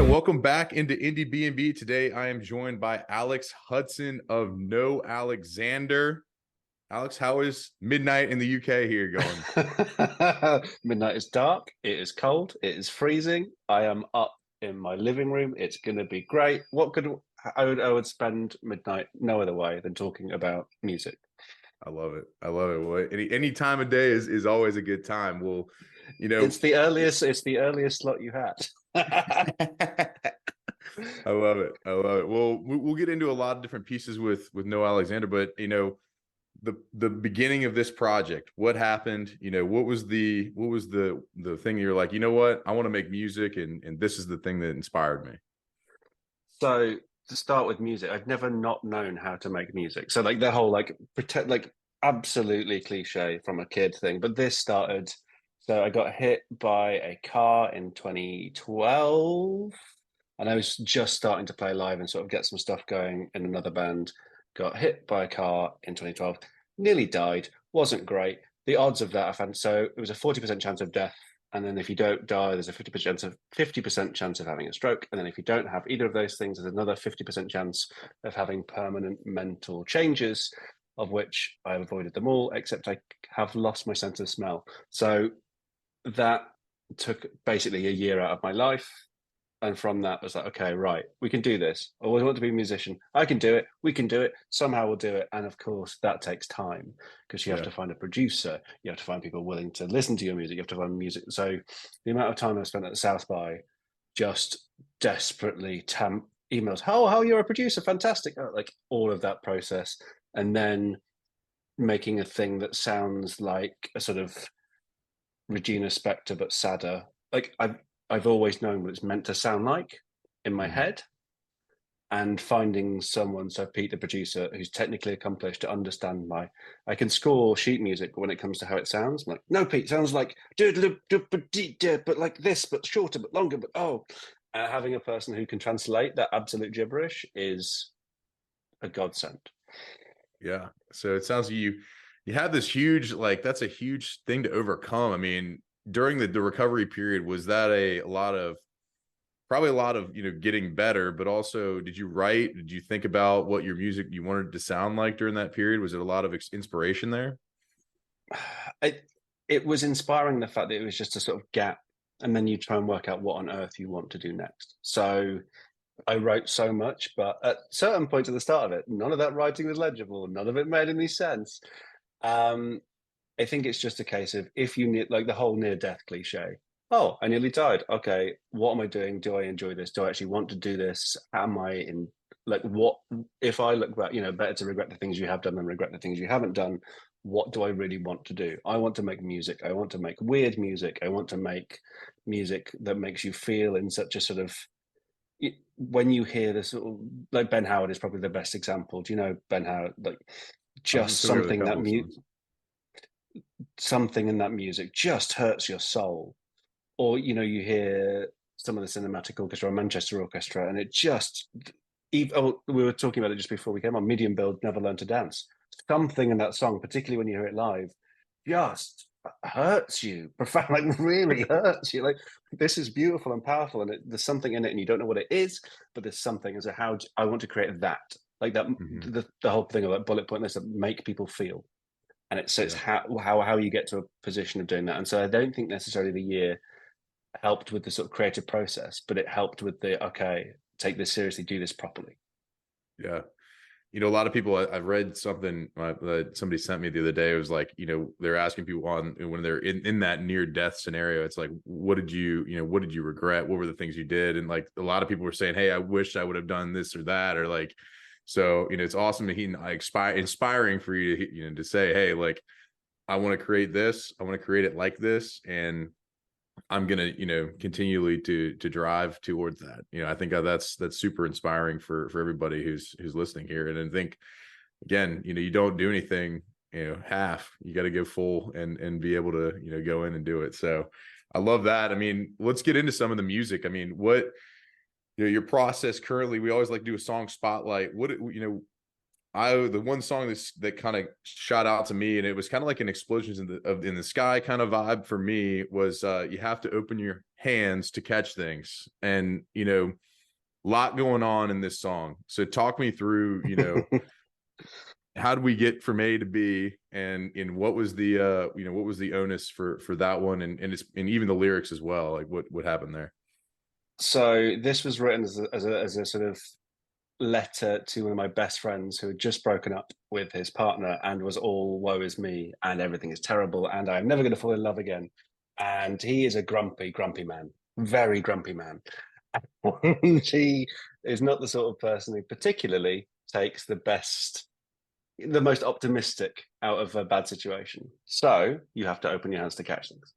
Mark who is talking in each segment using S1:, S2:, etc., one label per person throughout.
S1: right, welcome back into Indiebnb. Today, I am joined by Alex Hudson of No Alexander. Alex, how is midnight in the UK here going?
S2: Midnight is dark, it is cold, it is freezing. I am up in my living room. It's going to be great. I would spend midnight no other way than talking about music.
S1: I love it. I love it. Well, any time of day is always a good time. Well, you know,
S2: It's the earliest slot you had.
S1: I love it. I love it. Well, we'll get into a lot of different pieces with No Alexander, but the beginning of this project, what happened? What was the thing you're like, you know what? I want to make music, and this is the thing that inspired me.
S2: So to start with music, I've never not known how to make music. So like the whole like pretend like absolutely cliche from a kid thing. But this started. So I got hit by a car in 2012, and I was just starting to play live and sort of get some stuff going in another band. Got hit by a car in 2012, nearly died. Wasn't great. The odds of that I found, so it was a 40% chance of death, and then if you don't die, there's a 50% chance of having a stroke. And then if you don't have either of those things, there's another 50% chance of having permanent mental changes, of which I've avoided them all, except I have lost my sense of smell. So that took basically a year out of my life. And from that, I was like, okay, right, we can do this. I always want to be a musician. I can do it. We can do it. Somehow we'll do it. And of course, that takes time because you have
S1: Yeah.
S2: to find a producer. You have to find people willing to listen to your music. You have to find music. So the amount of time I spent at the South by just desperately emails, how you're a producer, fantastic. Like all of that process. And then making a thing that sounds like a sort of Regina Spektor, but sadder. Like I've always known what it's meant to sound like in my
S1: Mhm.
S2: head, and finding someone, so Pete, the producer, who's technically accomplished to understand I can score sheet music, but when it comes to how it sounds, I'm like, no, Pete, sounds like but like this, but shorter, but longer, but having a person who can translate that absolute gibberish is a godsend.
S1: Yeah. So it sounds like you have this huge, like, that's a huge thing to overcome. I mean, during the recovery period, was that a lot of probably a lot of getting better, but also did you write? Did you think about what your music you wanted to sound like during that period? Was it a lot of inspiration there?
S2: It it was inspiring, the fact that it was just a sort of gap, and then you try and work out what on earth you want to do next. So I wrote so much, but at certain points at the start of it, none of that writing was legible. None of it made any sense. Um, I think it's just a case of, if you need, like the whole near death cliche. Oh, I nearly died. Okay, what am I doing? Do I enjoy this? Do I actually want to do this? Am I in, like, what if I look back? Better to regret the things you have done than regret the things you haven't done. What do I really want to do? I want to make music. I want to make weird music. I want to make music that makes you feel in such a sort of, when you hear this, like Ben Howard is probably the best example. Do you know Ben Howard? Like,
S1: I'm
S2: just
S1: familiar with a couple of songs.
S2: something in that music just hurts your soul. Or you hear some of the cinematic orchestra or Manchester Orchestra, and it just, we were talking about it just before we came on. Medium Build, Never Learn to Dance. Something in that song, particularly when you hear it live, just hurts you profound, like really hurts you. Like, this is beautiful and powerful, and there's something in it, and you don't know what it is, but there's something. As a how I want to create that, like that,
S1: Hmm.
S2: the whole thing of that bullet point list, that make people feel. And it's
S1: Yeah.
S2: how you get to a position of doing that. And so I don't think necessarily the year helped with the sort of creative process, but it helped with the, okay, take this seriously, do this properly.
S1: Yeah. A lot of people, I've read something that somebody sent me the other day. It was like, they're asking people on when they're in that near death scenario. It's like, what did you regret? What were the things you did? And like a lot of people were saying, hey, I wish I would have done this or that, or like, so, it's awesome to hear, inspiring for you to, to say, hey, like, I want to create this. I want to create it like this. And I'm gonna, continually to drive towards that. I think that's super inspiring for everybody who's listening here. And I think again, you don't do anything, half. You got to go full and be able to, go in and do it. So I love that. I mean, let's get into some of the music. I mean, what your process currently? We always like to do a song spotlight. What the one song that kind of shot out to me, and it was kind of like an explosions in the sky kind of vibe for me, was you have to open your hands to catch things, and a lot going on in this song. So talk me through, how did we get from A to B, and what was the what was the onus for that one, and even the lyrics as well, like what happened there?
S2: So this was written as a sort of letter to one of my best friends who had just broken up with his partner and was all woe is me and everything is terrible and I'm never going to fall in love again. And he is a grumpy man, very grumpy man. He is not the sort of person who particularly takes the most optimistic out of a bad situation. So you have to open your hands to catch things.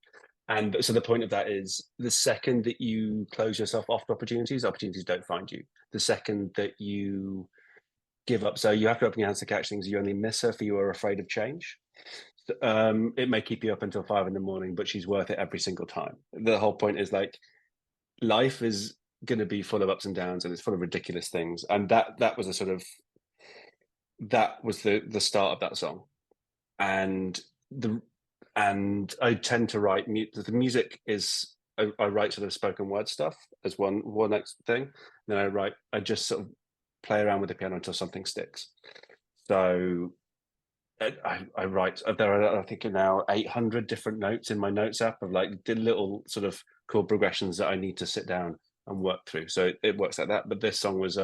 S2: And so the point of that is the second that you close yourself off to opportunities, opportunities don't find you. The second that you give up, so you have to open your hands to catch things, you only miss her for you are afraid of change. It may keep you up until 5 a.m, but she's worth it every single time. The whole point is like life is going to be full of ups and downs and it's full of ridiculous things. And that was a sort of that was the start of that song. And the and I tend to write the music is I write sort of spoken word stuff as one next thing. Then I just sort of play around with the piano until something sticks. So I write there are I think now 800 different notes in my notes app of like the little sort of chord progressions that I need to sit down and work through. So it works like that. But this song was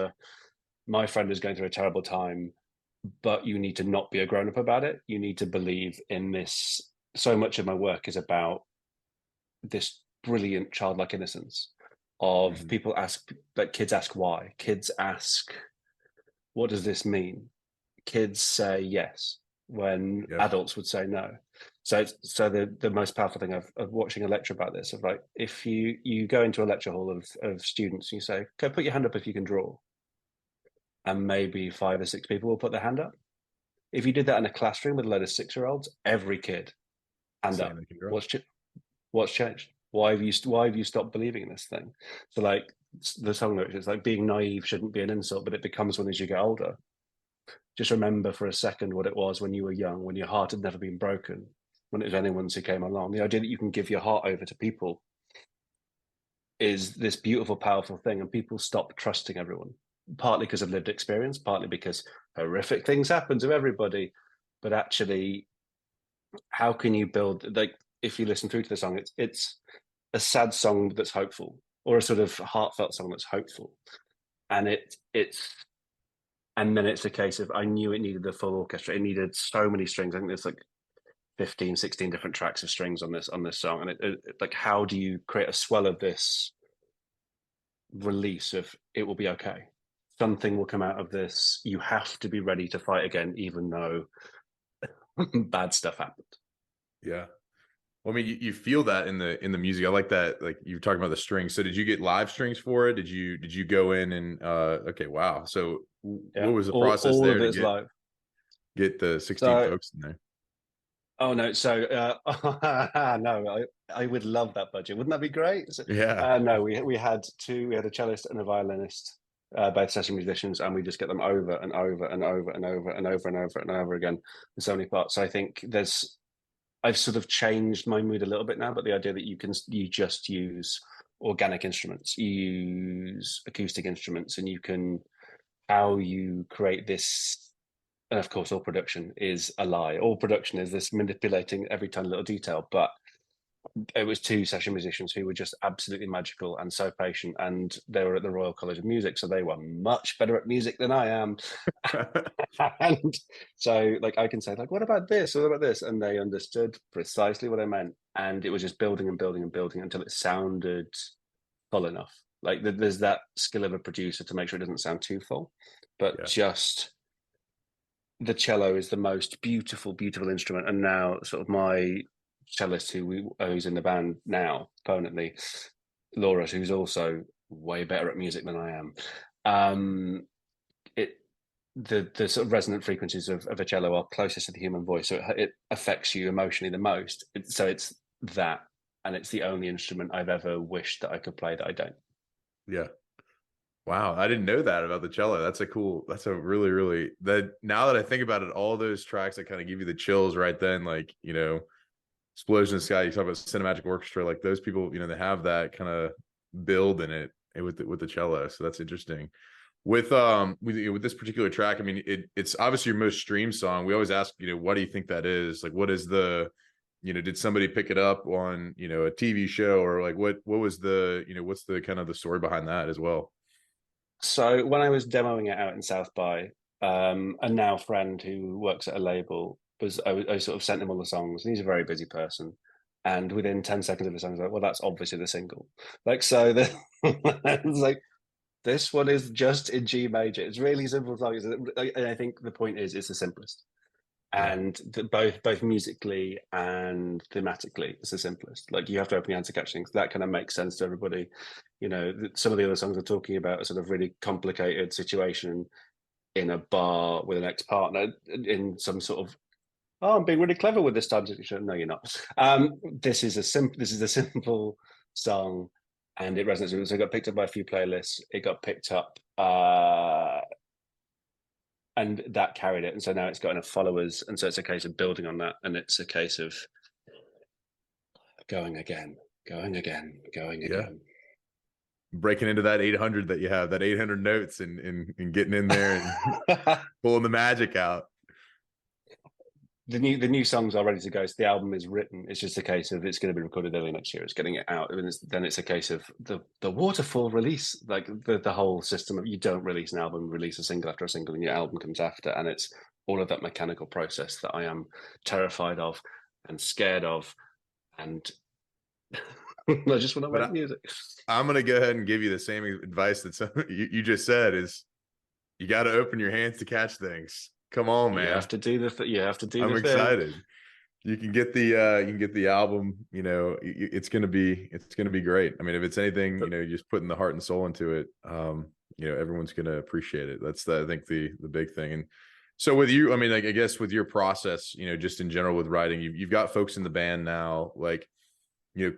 S2: my friend is going through a terrible time, but you need to not be a grown up about it. You need to believe in this. So much of my work is about this brilliant childlike innocence of
S1: Mm-hmm.
S2: people ask, like kids ask why, kids ask, what does this mean? Kids say yes when
S1: Yeah.
S2: adults would say no. So the most powerful thing of watching a lecture about this of like if you go into a lecture hall of students and you say, okay, put your hand up if you can draw, and maybe 5 or 6 people will put their hand up. If you did that in a classroom with a load of 6-year-olds, every kid hand
S1: Saying
S2: up.
S1: they can draw.
S2: What's changed? Why have you stopped believing in this thing? So like the song lyrics, it's like being naive shouldn't be an insult, but it becomes one as you get older. Just remember for a second what it was when you were young, when your heart had never been broken, when it was anyone's who came along. The idea that you can give your heart over to people is this beautiful, powerful thing, and people stop trusting everyone, partly because of lived experience, partly because horrific things happen to everybody. But actually, how can you build like if you listen through to the song, it's a sad song that's hopeful, or a sort of heartfelt song that's hopeful, and and then it's a case of I knew it needed the full orchestra. It needed so many strings. I think there's like 15, 16 different tracks of strings on this song, and like how do you create a swell of this release of it will be okay. Something will come out of this. You have to be ready to fight again, even though bad stuff happened.
S1: Yeah. Well, I mean, you feel that in the music. I like that. Like you were talking about the strings. So did you get live strings for it? Did you go in and okay, wow. So
S2: Yeah,
S1: what was the process
S2: all
S1: there
S2: of
S1: to
S2: it's
S1: get
S2: live.
S1: get the 16
S2: So,
S1: folks in there?
S2: oh no, so no, I would love that budget. Wouldn't that be great? So,
S1: Yeah.
S2: no, we had we had a cellist and a violinist, both session musicians, and we just get them over and over and over and over and over and over and over again in so many parts. So I think I've sort of changed my mood a little bit now, but the idea that you just use organic instruments, you use acoustic instruments, and you can how you create this. And of course, all production is a lie. All production is this manipulating every tiny little detail. But it was 2 session musicians who were just absolutely magical and so patient. And they were at the Royal College of Music, so they were much better at music than I am. And so like I can say like what about this, what about this, and they understood precisely what I meant, and it was just building and building and building until it sounded full enough. Like there's that skill of a producer to make sure it doesn't sound too full, but
S1: Yeah.
S2: just the cello is the most beautiful instrument. And now sort of my cellist who's in the band now permanently, Laura, who's also way better at music than I am, it the sort of resonant frequencies of a cello are closest to the human voice, so it affects you emotionally the most. So it's that, and it's the only instrument I've ever wished that I could play that I don't.
S1: Yeah. Wow, I didn't know that about the cello. That's a really, really that now that I think about it, all those tracks that kind of give you the chills right then, like, Explosion in the Sky, you talk about cinematic orchestra, like those people, they have that kind of build in it with the cello. So that's interesting. With this particular track, I mean, it's obviously your most streamed song. We always ask, why do you think that is? Like, what is the, did somebody pick it up on, a TV show, or like what was the, what's the kind of the story behind that as well?
S2: So when I was demoing it out in South by, a now friend who works at a label I sort of sent him all the songs, and he's a very busy person. And within 10 seconds of the song, I was like, well, that's obviously the single. Like, so the it's like, this one is just in G major. It's really simple song. And I think the point is it's the simplest.
S1: Yeah.
S2: And both musically and thematically, it's the simplest. Like, you have to open your hand to catch things. That kind of makes sense to everybody. Some of the other songs are talking about a sort of really complicated situation in a bar with an ex-partner in some sort of, oh, I'm being really clever with this time. No, you're not. This is a simple song, and it resonates with it. So it got picked up by a few playlists. It got picked up, and that carried it. And so now it's got enough followers, and so it's a case of building on that, and it's a case of going again, going again, going
S1: Yeah.
S2: again.
S1: Breaking into that 800 that you have, that 800 notes, and getting in there and pulling the magic out.
S2: The new songs are ready to go. So the album is written. It's just a case of it's going to be recorded early next year. It's getting it out, and then it's a case of the waterfall release, like the whole system of, you don't release an album, release a single after a single, and your album comes after, and it's all of that mechanical process that I am terrified of and scared of, and I just want to make music.
S1: I'm gonna go ahead and give you the same advice that you just said, is you got to open your hands to catch things. Come on, man.
S2: You have to do the
S1: I'm
S2: thing.
S1: excited. You can get the album, it's gonna be great. I mean, if it's anything, just putting the heart and soul into it, everyone's gonna appreciate it. That's I think the big thing. And so with you, I mean, like, I guess with your process, just in general with writing, you've got folks in the band now, like,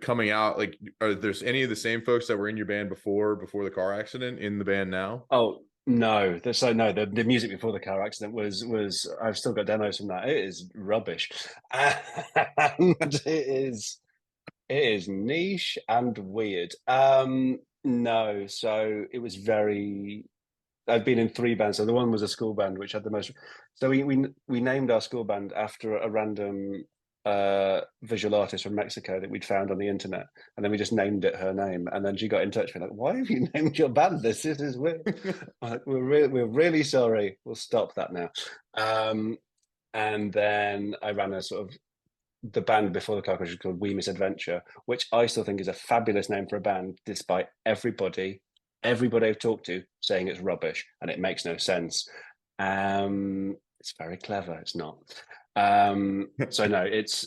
S1: coming out, like, are there's any of the same folks that were in your band before the car accident in the band now?
S2: Oh no, the music before the car accident was I've still got demos from that. It is rubbish, and it is niche and weird. No, so it was very. I've been in three bands. So the one was a school band, which had the most. So we named our school band after a random visual artist from Mexico that we'd found on the internet, and then we just named it her name. And then she got in touch with me, like, "Why have you named your band this? This is weird." Like, we're really sorry. We'll stop that now. And then I ran a sort of the band before the car crash was called We Misadventure, which I still think is a fabulous name for a band, despite everybody I've talked to saying it's rubbish and it makes no sense. It's very clever. It's not. So no, it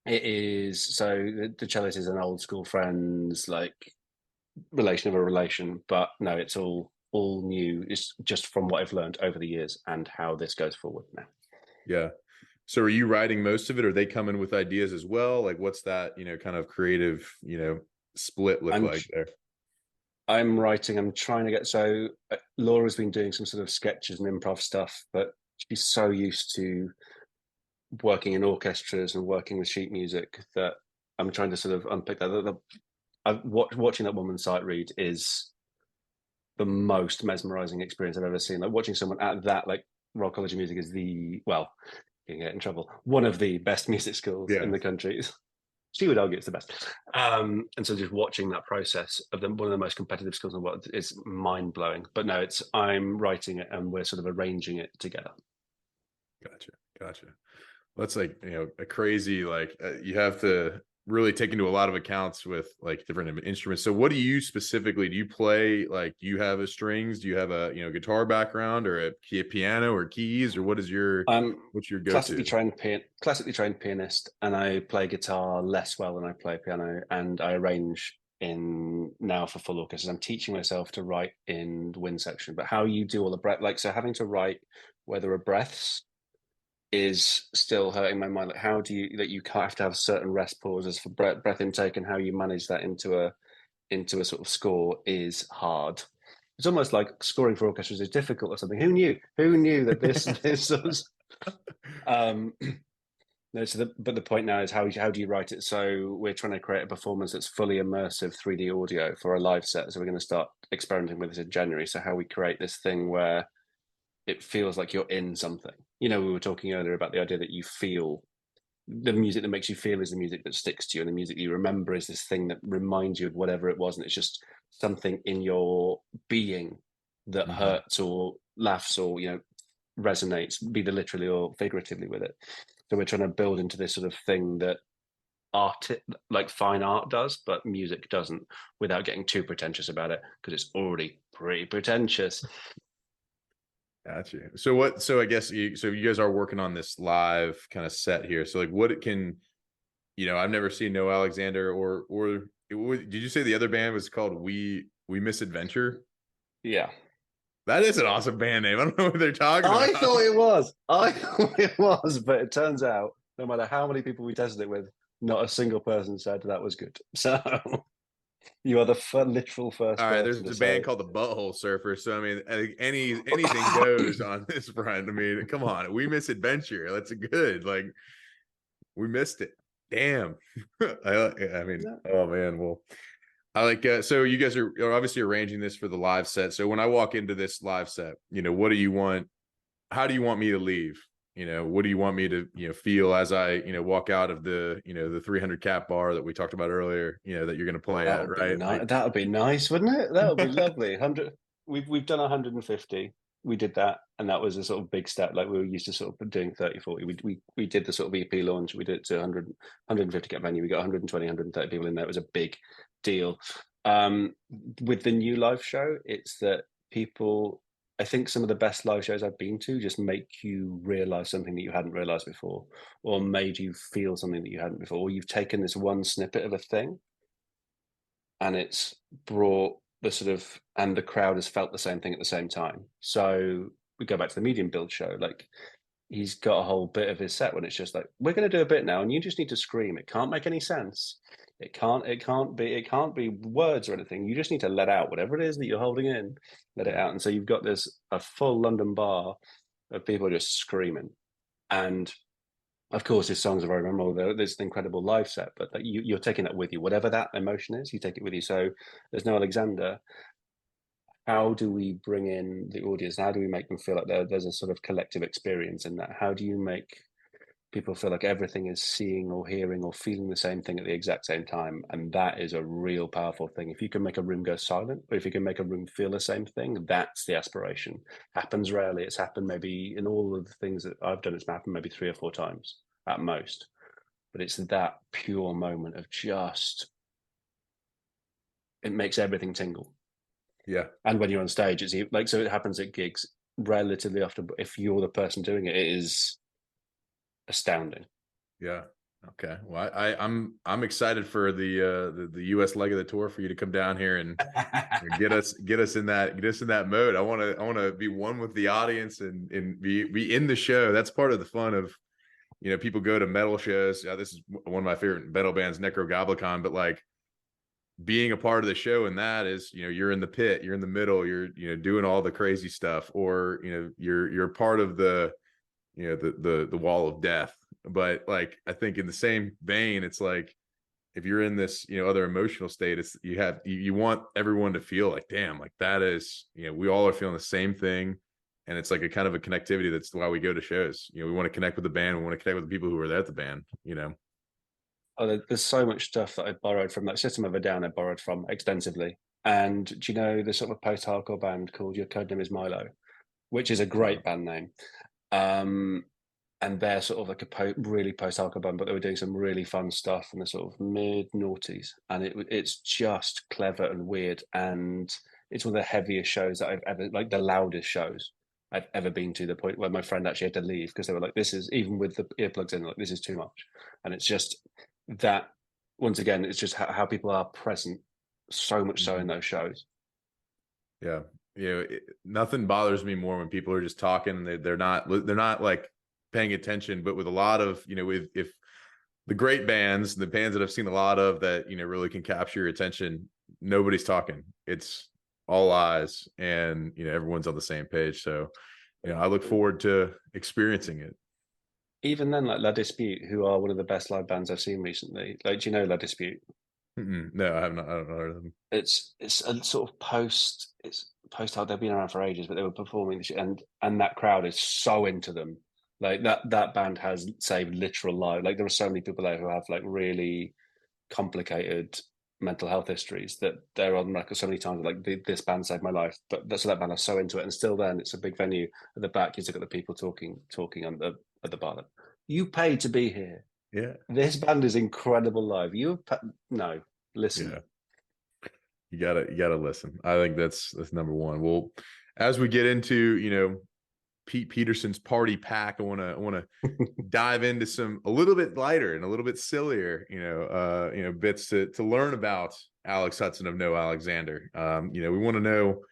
S2: is. So the cellist is an old school friend's, like, relation of a relation, but no, it's all new. It's just from what I've learned over the years and how this goes forward now.
S1: Yeah. So are you writing most of it, or are they come in with ideas as well? Like, what's that, kind of creative, split look like there?
S2: I'm writing. I'm trying to get. So Laura's been doing some sort of sketches and improv stuff, but she's so used to working in orchestras and working with sheet music that I'm trying to sort of unpick that. Watching that woman sight read is the most mesmerizing experience I've ever seen. Like, watching someone at that, like, Royal College of Music is you can get in trouble. One of the best music schools in the country. She would argue it's the best. And so just watching that process of one of the most competitive schools in the world is mind blowing. But no, I'm writing it and we're sort of arranging it together.
S1: Gotcha. That's like, a crazy, like, you have to really take into a lot of accounts with, like, different instruments. So what do you specifically, do you play, like, do you have strings? Do you have a, guitar background, or a piano or keys, or what's your go-to?
S2: Classically trained pianist, and I play guitar less well than I play piano, and I arrange in now for full orchestras. I'm teaching myself to write in the wind section, but how you do all the breath, like, so having to write where there are breaths is still hurting my mind. Like, how do you, that you have to have certain rest pauses for breath intake, and how you manage that into a sort of score is hard. It's almost like scoring for orchestras is difficult or something. Who knew that this was No, so but the point now is how do you write it? So we're trying to create a performance that's fully immersive 3D audio for a live set. So we're going to start experimenting with this in January. So how we create this thing where it feels like you're in something. You know, we were talking earlier about the idea that you feel the music that makes you feel is the music that sticks to you, and the music you remember is this thing that reminds you of whatever it was, and it's just something in your being that
S1: Mhm.
S2: hurts or laughs or resonates, be the literally or figuratively with it. So we're trying to build into this sort of thing that art, like fine art, does, but music doesn't, without getting too pretentious about it because it's already pretty pretentious.
S1: Gotcha. So what? So I guess you guys are working on this live kind of set here. So like, what it can, I've never seen No Alexander did you say the other band was called We Misadventure?
S2: Yeah.
S1: That is an awesome band name. I don't know what they're talking
S2: I
S1: about.
S2: thought it was. I thought it was, but it turns out no matter how many people we tested it with, not a single person said that was good. So you are the literal
S1: All
S2: first
S1: right,
S2: person
S1: there's
S2: to
S1: a
S2: say
S1: band
S2: it.
S1: called the Butthole Surfers. So I mean, anything goes on this front. I mean, come on, We Misadventure. That's good. Like we missed it. Damn. I mean,
S2: No.
S1: oh man. Well, I like so you guys are obviously arranging this for the live set. So when I walk into this live set, what do you want? How do you want me to leave? What do you want me to, feel as I, walk out of the 300 cap bar that we talked about earlier, that you're going to
S2: Oh,
S1: play
S2: that
S1: at,
S2: would be
S1: right?
S2: nice. That would be nice, wouldn't it? That would be lovely. 100. We've done 150. We did that, and that was a sort of big step. Like we were used to sort of doing 30, 40. We did the sort of EP launch. We did it to 100, 150 cap venue. We got 120, 130 people in there. It was a big deal. With the new live show, it's that people. I think some of the best live shows I've been to just make you realize something that you hadn't realized before, or made you feel something that you hadn't before, or you've taken this one snippet of a thing and it's brought the sort of and the crowd has felt the same thing at the same time. So we go back to the medium build show. Like he's got a whole bit of his set when it's just like we're going to do a bit now, and you just need to scream. It can't make any sense. It can't be words or anything. You just need to let out whatever it is that you're holding in, let it
S1: Yeah.
S2: out. And so you've got this a full London bar of people just screaming, and of course, his songs are very memorable. There's an incredible live set, but like, you're taking that with you. Whatever that emotion is, you take it with you. So there's no Alexander. How do we bring in the audience? How do we make them feel like there's a sort of collective experience in that? How do you make people feel like everything is seeing or hearing or feeling the same thing at the exact same time? And that is a real powerful thing. If you can make a room go silent, or if you can make a room feel the same thing, that's the aspiration. Happens rarely. It's happened maybe in all of the things that I've done. It's happened maybe 3 or 4 times at most, but it's that pure moment of just it makes everything tingle.
S1: Yeah.
S2: And when you're on stage, it's like so it happens at gigs relatively often. But if you're the person doing it, it is astounding.
S1: Yeah. Okay. Well, I'm excited for the US leg of the tour for you to come down here and get us in that mode. I want to be one with the audience and be in the show. That's part of the fun of people go to metal shows. This is one of my favorite metal bands, Necrogoblicon, but like being a part of the show and that is you're in the pit, you're in the middle, you're doing all the crazy stuff, or you're part of the wall of death. But like I think in the same vein, it's like if you're in this other emotional state, it's you want everyone to feel like damn, like that is we all are feeling the same thing. And it's like a kind of a connectivity. That's why we go to shows. We want to connect with the band, we want to connect with the people who are there at the band.
S2: Oh, there's so much stuff that I borrowed from that System of a Down. I borrowed from extensively. And do you know the sort of post-hardcore band called Your Codename Is Milo, which is a
S1: uh,
S2: great band name. Um, and they're sort of like a really post-hardcore band, but they were doing some really fun stuff in the sort of mid-noughties, and it's just clever and weird, and it's one of the heaviest shows that I've ever, like the loudest shows I've ever been to. The point where my friend actually had to leave because they were like, "This is even with the earplugs in, like this is too much," and it's just that. Once again, it's just how people are present, so much so in
S1: mhm.
S2: those shows.
S1: Yeah. Nothing bothers me more when people are just talking and they're not like paying attention. But with a lot of with if the great bands, the bands that I've seen a lot of that really can capture your attention, nobody's talking. It's all eyes, and everyone's on the same page. So I look forward to experiencing it.
S2: even then, like La Dispute, who are one of the best live bands I've seen recently. Like, do you know La Dispute?
S1: Mm-mm. No, I have not. I don't know them.
S2: It's a sort of post hard. They've been around for ages, but they were performing this, and that crowd is so into them. Like that band has saved literal lives. Like there are so many people there who have like really complicated mental health histories that they're on record so many times. Like this band saved my life, but that's that band are so into it, and still then it's a big venue at the back. You look at the people talking on the at the bar. Like, you paid to be here.
S1: Yeah,
S2: This band is incredible live. No, listen.
S1: yeah. You gotta listen. I think that's number one. Well, as we get into Pete Peterson's party pack, I wanna dive into some a little bit lighter and a little bit sillier, bits to learn about Alex Hudson of No Alexander. We want to know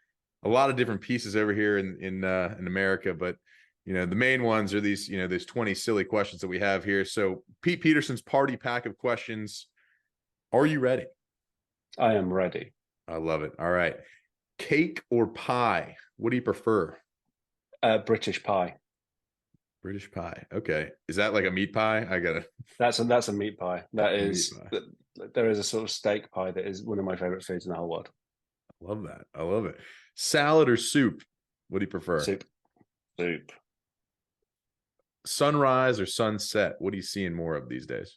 S1: a lot of different pieces over here in America, but the main ones are these, there's 20 silly questions that we have here. So Pete Peterson's party pack of questions. Are you ready?
S2: I am ready.
S1: I love it. All right. Cake or pie? What do you prefer?
S2: British pie.
S1: British pie. Okay. Is that like a meat pie? I gotta
S2: That's a meat pie. That
S1: a meat
S2: is
S1: pie.
S2: there is a sort of steak pie that is one of my favorite foods in the whole world.
S1: I love that. I love it. Salad or soup? What do you prefer?
S2: Soup. Soup.
S1: Sunrise or sunset? What are you seeing more of these days?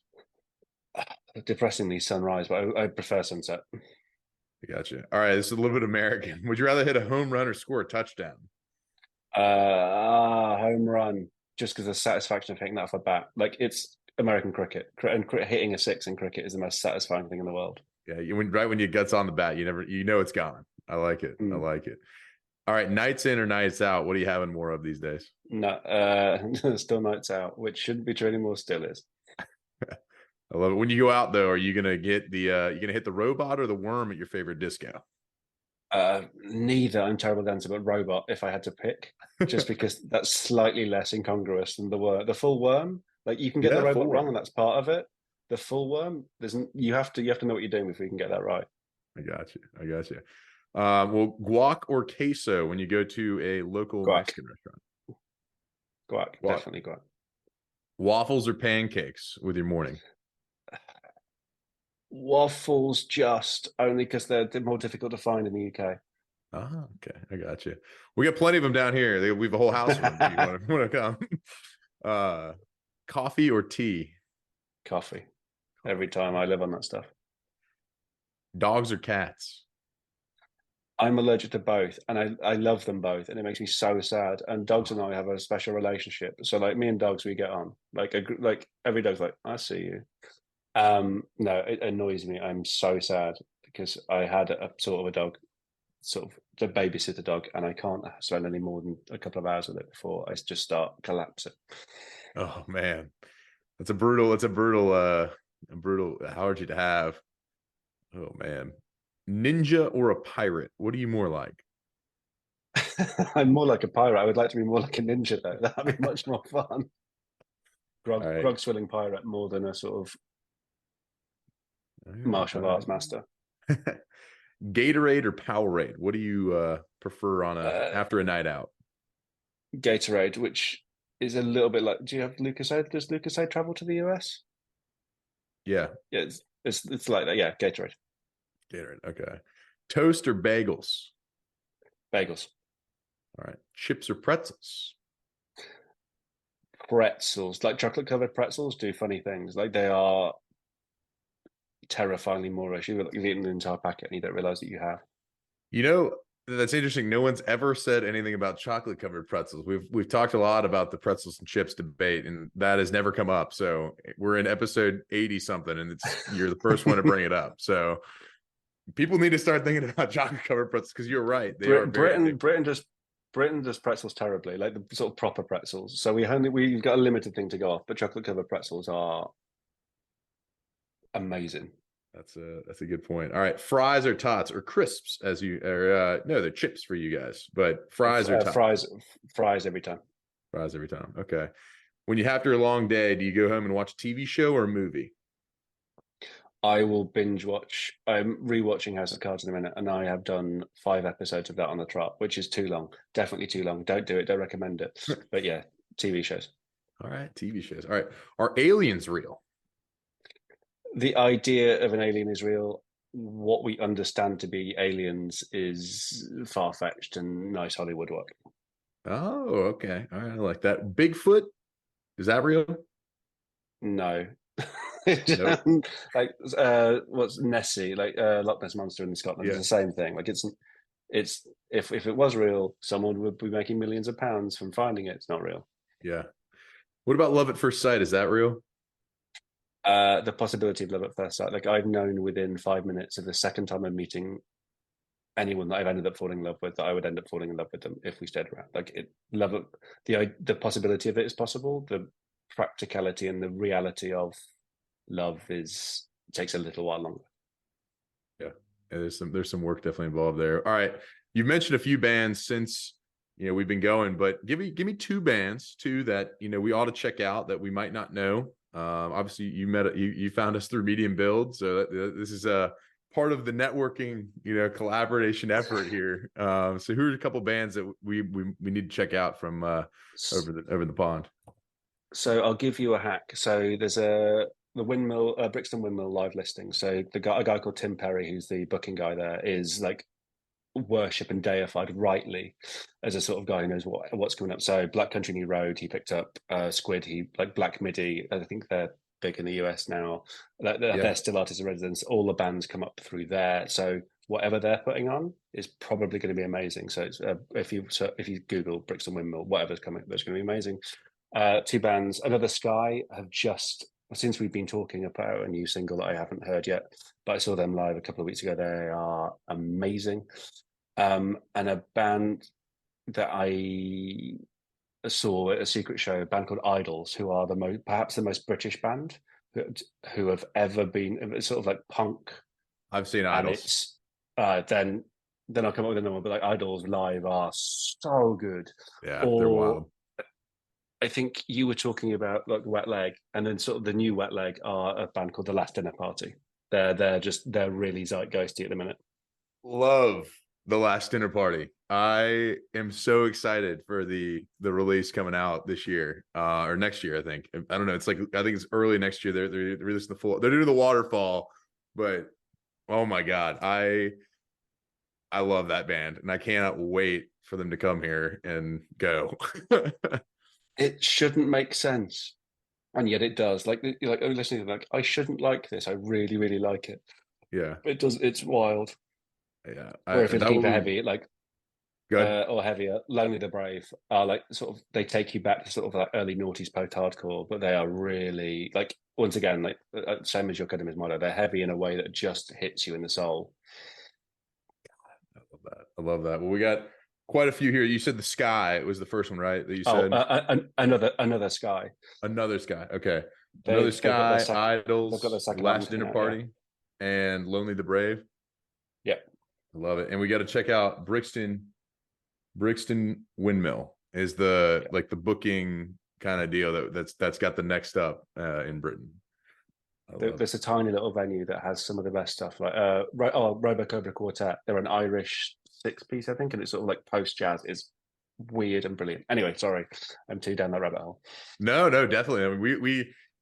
S2: Depressingly sunrise, but I prefer sunset.
S1: I got you. All right. This is a little bit American. Would you rather hit a home run or score a touchdown?
S2: Home run. Just because the satisfaction of hitting that off a bat. Like it's American cricket. And hitting a six in cricket is the most satisfying thing in the world.
S1: Yeah. Right when you guts on the bat, you know it's gone. I like it. I
S2: Mm.
S1: like it. All right. Nights in or nights out? What are you having more of these days?
S2: No, still nights out, which shouldn't be true anymore. Still is.
S1: I love it. When you go out though, are you gonna get you gonna hit the robot or the worm at your favorite disco?
S2: Neither. I'm terrible at answer, but robot if I had to pick, just because that's slightly less incongruous than the full worm. Like you can get the
S1: Yeah, full
S2: robot wrong,
S1: worm.
S2: and that's part of it. The full worm, you have to know what you're doing before you can get that right.
S1: I got you. I got you. Well, guac or queso when you go to a local
S2: Guac,
S1: Mexican restaurant?
S2: guac,
S1: Guac.
S2: definitely guac.
S1: Waffles or pancakes with your morning?
S2: Waffles, just only because they're more difficult to find in the UK.
S1: Ah, okay. I got you. We got plenty of them down here. We have a whole house of them if you want to come. Uh, coffee or tea?
S2: Coffee. Every time I live on that stuff.
S1: Dogs or cats?
S2: I'm allergic to both, and I love them both, and it makes me so sad. And dogs and I have a special relationship. So like me and dogs, we get on. Like every dog's like, I see you. No, it annoys me. I'm so sad because I had a sort of a dog, sort of the babysitter dog, and I can't spend any more than a couple of hours with it before I just start collapsing.
S1: Oh man, a brutal allergy to have. Oh man, ninja or a pirate? What are you more like?
S2: I'm more like a pirate. I would like to be more like a ninja though. That'd be much more fun.
S1: All right.
S2: Grog swilling pirate more than a sort of
S1: All right. All
S2: martial arts
S1: right.
S2: master.
S1: Gatorade or Powerade? What do you prefer on a
S2: Uh,
S1: after a night out?
S2: Gatorade, which is a little bit like. Do you have Lucasade? Does Lucasade travel to the US?
S1: Yeah,
S2: Yeah, it's like that. Yeah, Gatorade,
S1: Gatorade. Okay. Toast or bagels?
S2: bagels,
S1: All right. Chips or pretzels?
S2: pretzels. Like chocolate covered pretzels do funny things. Like they are terrifyingly Moorish. You've eaten an entire packet and you don't realize that you have.
S1: You know, that's interesting. No one's ever said anything about chocolate covered pretzels. We've talked a lot about the pretzels and chips debate, and that has never come up. So we're in episode 80 something, and you're the first one to bring it up. So people need to start thinking about chocolate covered pretzels because you're right. They are very
S2: Britain,
S1: addictive.
S2: Britain does pretzels terribly, like the sort of proper pretzels. So we've got a limited thing to go off, but chocolate covered pretzels are amazing.
S1: That's a good point. All right, fries or tots or crisps as you or no, they're chips for you guys, but fries or tots.
S2: Fries every time.
S1: Fries every time. Okay. When you after a long day, do you go home and watch a TV show or a movie?
S2: I will binge watch. I'm rewatching House of Cards in a minute, and I have done 5 episodes of that on the trot, which is too long. Definitely too long. Don't do it. Don't recommend it. But yeah, TV shows.
S1: All right, TV shows. All right, are aliens real?
S2: The idea of an alien is real. What we understand to be aliens is far-fetched and nice Hollywood work.
S1: Oh, okay. All right, I like that. Bigfoot, is that real?
S2: No.
S1: Nope.
S2: Like what's Nessie, like Loch Ness Monster in Scotland is
S1: Yeah,
S2: the same thing. Like it's if it was real, someone would be making millions of pounds from finding it. It's not real.
S1: yeah. What about love at first sight? Is that real?
S2: The possibility of love at first sight. Like I've known within 5 minutes of the second time I'm meeting anyone that I've ended up falling in love with that I would end up falling in love with them if we stayed around. Like it, love, the possibility of it is possible. The practicality and the reality of love is takes a little while longer.
S1: Yeah. Yeah, there's some work definitely involved there. All right. You've mentioned a few bands since we've been going, but give me two bands too that we ought to check out that we might not know. Obviously you found us through Medium Build, so this is a part of the networking collaboration effort here. So who are a couple bands that we need to check out from over the pond?
S2: So I'll give you a hack. So there's the windmill, Brixton Windmill live listing. So a guy called Tim Perry, who's the booking guy there, is like worship and deified rightly as a sort of guy who knows what's coming up. So Black Country New Road, he picked up Squid, he like Black Midi. I think they're big in the US now.
S1: Yeah.
S2: They're still artists in residence. All the bands come up through there. So whatever they're putting on is probably going to be amazing. So it's, if you Google Brixton Windmill, whatever's coming, that's going to be amazing. Two bands, Another Sky, have just since we've been talking about a new single that I haven't heard yet, but I saw them live a couple of weeks ago. They are amazing. And a band that I saw at a secret show, a band called Idols, who are perhaps the most British band who have ever been. It's sort of like punk,
S1: I've seen
S2: and
S1: Idols.
S2: it's then I'll come up with another one. But like Idols live are so good.
S1: Yeah, they're
S2: Or
S1: wild.
S2: I think you were talking about like Wet Leg, and then sort of the new Wet Leg are a band called The Last Dinner Party. They're really zeitgeisty at the minute.
S1: Love the Last Dinner Party. I am so excited for the release coming out this year or next year. I think I don't know. It's like I think it's early next year. They're releasing the full. They're doing the waterfall, but oh my god, I love that band, and I cannot wait for them to come here and go.
S2: It shouldn't make sense, and yet it does. Like you're like listening to like I shouldn't like this. I really really like it.
S1: Yeah,
S2: It does. It's wild.
S1: yeah.
S2: Or if you're
S1: That
S2: looking for
S1: was
S2: heavy, like
S1: good.
S2: or heavier, Lonely the Brave are like sort of they take you back to sort of like early noughties post hardcore, but they are really like once again like same as your Cuddim is Motto. They're heavy in a way that just hits you in the soul.
S1: I love that. I love that. Well, we got quite a few here. You said the Sky was the first one, right? That you
S2: Oh,
S1: said.
S2: another Sky.
S1: Another Sky. Okay. Another
S2: They've got
S1: Sky,
S2: they've got their
S1: Idols,
S2: second album
S1: Last
S2: coming
S1: Dinner
S2: out. Yeah,
S1: Party, and Lonely the Brave.
S2: yeah.
S1: I love it. And we got to check out Brixton Windmill is the
S2: Yeah.
S1: like the booking kind of deal that's got the next up in Britain. I love it.
S2: There's a tiny little venue that has some of the best stuff. Like Robo Cobra Quartet. They're an Irish six piece, I think, and it's sort of like post jazz. Is weird and brilliant. Anyway, sorry, I'm too down that rabbit hole.
S1: No, no, definitely. I mean,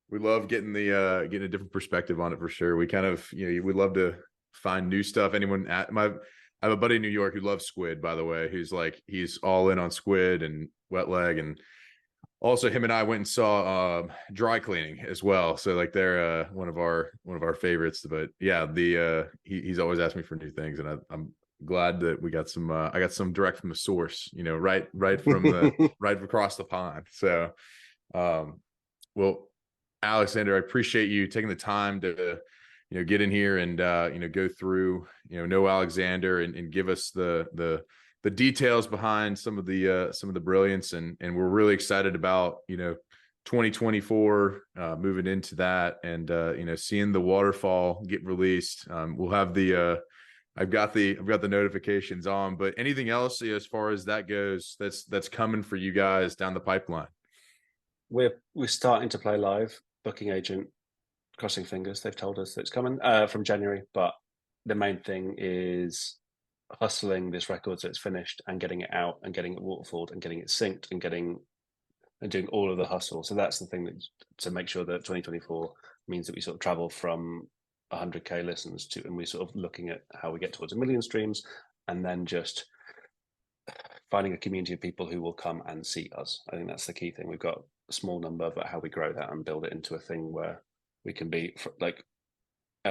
S1: we love getting getting a different perspective on it for sure. We kind of we love to find new stuff. Anyone at my I have a buddy in New York who loves Squid, by the way, who's like he's all in on Squid and Wet Leg, and also him and I went and saw Dry Cleaning as well. So like they're one of our favorites. But yeah, he's always asked me for new things, and I'm glad that we got some I got some direct from the source, right from the right across the pond. So well, Alexander, I appreciate you taking the time to get in here and go through know Alexander and give us the details behind some of the brilliance, and we're really excited about 2024 moving into that, and seeing the waterfall get released. We'll have the I've got the notifications on, but anything else as far as that goes that's coming for you guys down the pipeline?
S2: We're starting to play live. Booking agent, crossing fingers. They've told us that it's coming from January, but the main thing is hustling this record so it's finished and getting it out and getting it waterfalled and getting it synced and getting and doing all of the hustle. So that's the thing, that to make sure that 2024 means that we sort of travel from 100K listens to, and we're sort of looking at how we get towards 1 million streams, and then just finding a community of people who will come and see us. I think that's the key thing. We've got a small number, but how we grow that and build it into a thing where we can be like,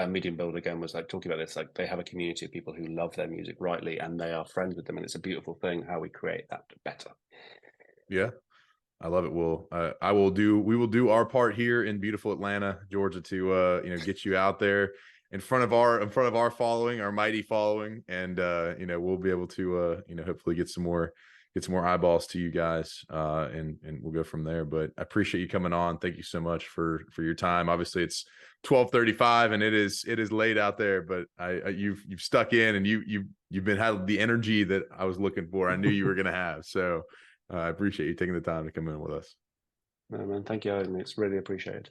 S2: Medium Builder again was like talking about this, like they have a community of people who love their music rightly and they are friends with them, and it's a beautiful thing how we create that better.
S1: Yeah, I love it. We will do our part here in beautiful Atlanta, Georgia, to get you out there in front of our following, our mighty following, and we'll be able to hopefully get some more eyeballs to you guys, and we'll go from there. But I appreciate you coming on. Thank you so much for your time. Obviously it's 12:35 and it is late out there, but you've stuck in, and you've had the energy that I was looking for. I knew you were going to have. So I appreciate you taking the time to come in with us.
S2: No, man, thank you, Owen. It's really appreciated.